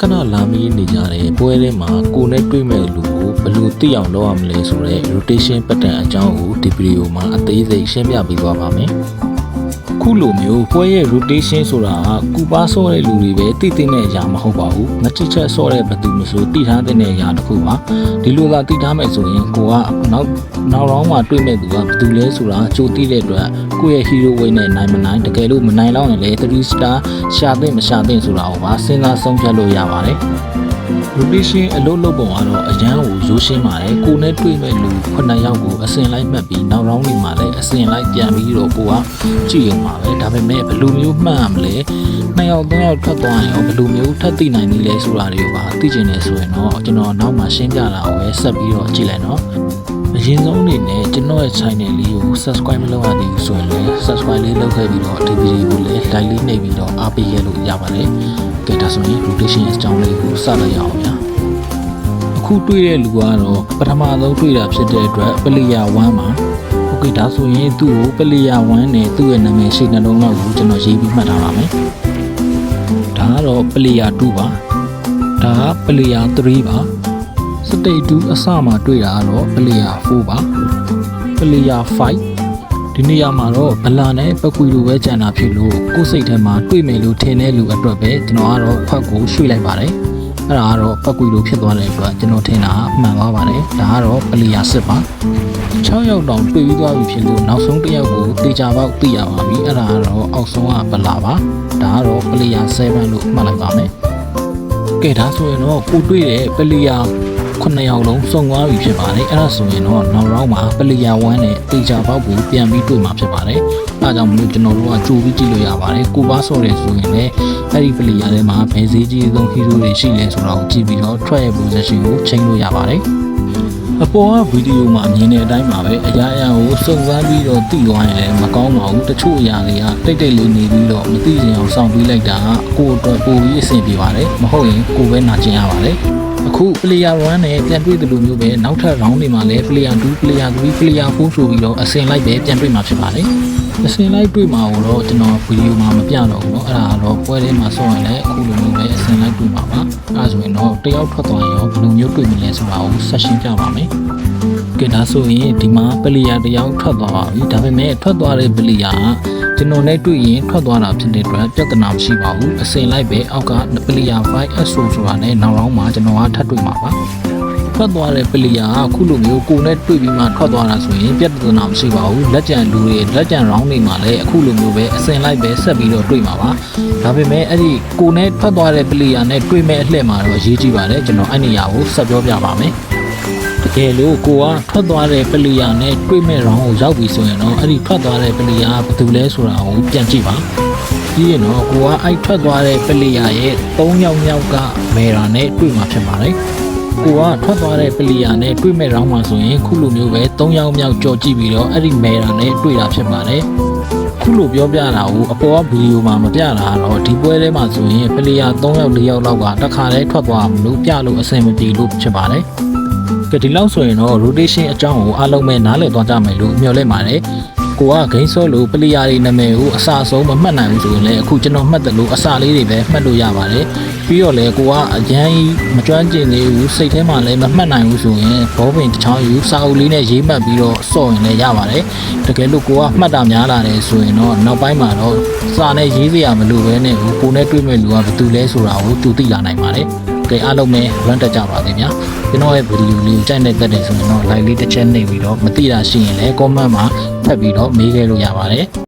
ခဏလာမီးနေကြတဲ့ပွဲထဲမှာကိုနဲ့တွေ့မဲ့လူကိုဘယ်လိုသိအောင်လုပ်ရမလဲဆိုတဲ့ rotation pattern အကြောင်းကိုဒီဗီဒီယိုမှာအသေးစိတ်ရှင်းပြပေးသွားပါမယ်။ခုလိုမျိုးပွဲရဲ့ rotation ဆိုတာကကူပါဆော့တဲ့လူတွေပဲသိသိနဲ့အရာမဟုတ်ပါဘူး။ငချစ်ချက်ဆော့တဲ့ဘသူမဆိုသိထားတဲ့အရာတစ်ခုပါ။ဒီလိုသာသိထားမယ်ဆိုရင်ကိုကနောက်ရောင်းမှာတွေ့မဲ့သူကဘသူလဲဆိုတာကြိုသိတဲ့အတွက်ကိုယ့်ရဲ့ hero win နဲ့နိုင်မနိုင်တကယ်လို့မနိုင်တော့ရင်လည်း3 star ရှာသင့်မရှာသင့်ဆိုတာကိုပါစဉ်းစားဆုံးဖြတ်လို့ရပါတယ်။ rotation အလုပ်လုပ်ပုံကတော့အရန်ကိုရိုးရှင်းပါတယ်ကိုနဲ့တွေ့မဲ့လူ9ယောက်ကိုအစင်လိုက်မှတ်ပြီးနောက်ရောင်းနေမှာလည်းအစင်လိုက်ပြန်ပြီးတော့ကိုကကြည့်ရုံပါပဲဒါပေမဲ့ဘယ်လိုမျိုးမှတ်ရမလဲ2ယောက်3ယောက်ထွက်သွားရင်ရောဘယ်လိုမျိုးထပ်သိနိုင်သေးလဲဆိုတာတွေကိုပါသိချင်နေဆိုရင်တော့ကျွန်တော်နောက်မှရှင်းပြတာကိုပဲဆက်ပြီးတော့ကြည့်လိုက်နော်အရင်ဆုံးအနေနဲ့ကျွန်တော်ရဲ့ channel လေးကို subscribe မလုပ်ရသေးဘူးဆိုရင်လည်း subscribe လေးလုပ်ခဲ့ပြီးတော့ဒီဗီဒီယိုကိုလည်း like လေးနှိပ်ပြီးတော့အားပေးရလို့ရပါတယ်ကဲဒါဆိုရင် rotation အကြောင်းလေးကိုစလိုက်ရအောင်ဗျာအခုတွေ့တဲ့လူကတော့ပထမဆုံးတွေ့တာဖြစ်တဲ့အတွက် player 1 မှာโอเคဒါဆိုရင်သူ့ကို player 1နဲ့သူ့ရဲ့နာမည်ရှိနှလုံးလောက်ကိုကျွန်တော်ရေးပြီးမှတ်ထားပါမယ်ဒါကတော့ player 2ပါဒါက player 3ပါstage 2အစမှာတွေ့တာကတော့ player 4ပါ player 5ဒီနေရာမှာတော့ဗလာနဲ့ပကွီလိုပဲကြံတာဖြစ်လို့ကိုယ်စိတ်ထဲမှာတွေ့မယ်လို့ထင်တဲ့လူအတွက်ပဲကျွန်တော်ကတော့ဖတ်ကိုရွှေ့လိုက်ပါတယ်အဲ့ဒါကတော့ပကွီလိုဖြစ်သွားတဲ့အတွက်ကျွန်တော်ထင်တာမှန်သွားပါတယ်ဒါကတော့ player 10ပါ6ယောက်တောင်တွေ့ပြီးသွားပြီဖြစ်လို့နောက်ဆုံးတစ်ယောက်ကိုတေချာပေါက်သိရပါပြီအဲ့ဒါကတော့အောက်ဆုံးကဗလာပါဒါကတော့ player 7လို့မှတ်လိုက်ပါမယ်ကဲဒါဆိုရင်တော့ကိုတွေ့တဲ့ player 9ယောက်လုံးစုံသွားပြီဖြစ်ပါတယ်အဲ့ဒါဆိုရင်တော့နောက်ရောင်းမှာ player 1နဲ့တေချာပေါက်ကိုပြန်ပြီးတွေ့မှာဖြစ်ပါတယ်အဲဒါကြောင့်မလို့ကျွန်တော်တို့ကကြိုပြီးကြည့်လို့ရပါတယ်ကိုပါဆော့တယ်ဆိုရင်လည်းအဲ့ဒီ player ထဲမှာဘယ်ဈေးကြီးဆုံး hero တွေရှိလဲဆိုတာကိုကြည့်ပြီးတော့ track ရဲ့ position ကိုချိန်လို့ရပါတယ်အပေါ်ကဗီဒီယိုမှာမြင်တဲ့အတိုင်းပါပဲအရာကိုစုံစမ်းပြီးတော့သိသွားရင်လည်းမကောင်းပါဘူးတချို့အရာတွေကတိတ်လေးနေပြီးတော့မသိချင်အောင်စောင့်ပြီးလိုက်တာကကိုယ့်အတွက်ပိုပြီးအဆင်ပြေပါတယ်မဟုတ်ရင်ကိုယ်ပဲနာကျင်ရပါတယ်အခု player 1နဲ့ပြန်တွေ့တယ်လို့မျိုးပဲနောက်ထပ် round တွေမှာလည်း player 2 player 3 player 4ဆိုပြီးတော့အစင်လိုက်ပဲပြန်တွေ့မှာဖြစ်ပါတယ်အစင်လိုက်တွေ့မှာတော့ကျွန်တော်ဗီဒီယိုမှာမပြတော့ဘူးเนาะအဲ့ဒါကတော့ပွဲထဲမှာဆော့ရင်လည်းအခုလိုမျိုးပဲအစင်လိုက်တွေ့မှာပါအဲ့ဒါဆိုရင်တော့တယောက်ထွက်သွားရင်ရောဘယ်လိုမျိုးတွေ့မလဲဆိုတာကိုဆက်ရှင်းပြပါမယ်ကဲဒါဆိုရင်ဒီမှာ player တယောက်ထွက်သွားပါပြီဒါပေမဲ့ထွက်သွားတဲ့ player ကကျွန်တော်နဲ့တွေ့ရင်ထွက်သွားတာဖြစ်တဲ့အတွက်ပြဿနာမရှိပါဘူးအစင်လိုက်ပဲအောက်က player 5 SO ဆိုတာနဲ့နောက်ရောင်းမှာကျွန်တော်ကထပ်တွေ့မှာပါထွက်သွားတဲ့ player ကခုလိုမျိုးကိုနဲ့တွေ့ပြီးမှထွက်သွားတာဆိုရင်ပြဿနာမရှိပါဘူးလက်ကျန်လူတွေလက်ကျန် round တွေမှာလည်းအခုလိုမျိုးပဲအစင်လိုက်ပဲဆက်ပြီးတော့တွေ့မှာပါဒါပေမဲ့အဲ့ဒီကိုနဲ့ထွက်သွားတဲ့ player နဲ့တွေ့မဲ့အလှည့်မှာတော့အရေးကြီးပါတယ်ကျွန်တော်အဲ့နေရာကိုဆက်ပြောပြပါမယ်တကယ်လို့ကိုကထွက်သွားတဲ့ player နဲ့တွေ့မဲ့ round ကိုရောက်ပြီဆိုရင်တော့အဲ့ဒီထွက်သွားတဲ့ player ကဘယ်သူလဲဆိုတာကိုပြန်ကြည့်ပါပြီးရင်တော့ကိုကအဲ့ထွက်သွားတဲ့ player ရဲ့3ယောက်မြောက်ကမေရာနဲ့တွေ့မှာဖြစ်ပါတယ်ကိုကထွက်သွားတဲ့ player နဲ့တွေ့မဲ့ round မှာဆိုရင်ခုလိုမျိုးပဲ3ယောက်မြောက်ကြော်ကြည့်ပြီးတော့အဲ့ဒီမေရာနဲ့တွေ့တာဖြစ်ပါတယ်ခုလိုပြောပြတာကိုအပေါ်ကဗီဒီယိုမှာမပြတာတော့ဒီပွဲထဲမှာဆိုရင် player 3ယောက်4ယောက်လောက်ကတစ်ခါတည်းထွက်သွားမလို့ပြလို့အဆင်မပြေလို့ဖြစ်ပါတယ်ကဲဒီလောက်ဆိုရင်တော့ rotation အကြောင်းကိုအားလုံးပဲနားလည်သွားကြမယ်လို့မျှော်လင့်ပါတယ်ကိုကဂိမ်းဆော့လို့ player တွေနာမည်ကိုအစာဆုံးမမှတ်နိုင်ဘူးဆိုရင်လည်းအခုကျွန်တော်မှတ်တယ်လို့အစာလေးတွေပဲမှတ်လို့ရပါတယ်ပြီးတော့လည်းကိုကအရန်မကျွမ်းကျင်သေးဘူးစိတ်ထဲမှာလည်းမမှတ်နိုင်ဘူးဆိုရင်ဘောပင်တစ်ချောင်းယူစာအုပ်လေးနဲ့ရေးမှတ်ပြီးတော့ဆော့ရင်လည်းရပါတယ်တကယ်လို့ကိုကမှတ်တာများလာတယ်ဆိုရင်တော့နောက်ပိုင်းမှာတော့စာနဲ့ရေးစရာမလိုဘဲနဲ့ကိုနဲ့တွေ့မဲ့လူကဘယ်သူလဲဆိုတာကိုကြိုသိလာနိုင်ပါတယ်ကဲအားလုံးပဲ run တက်ကြပါသေးဗျာကျွန်တော်ရဲ့ဗီဒီယိုလေးကိုကြိုက်နေတတ်တယ်ဆိုရင်တော့ like လေးတစ်ချက်နှိပ်ပြီးတော့မသိတာရှိရင်လည်း comment မှာဖတ်ပြီးတော့မေးခဲ့လို့ရပါတယ်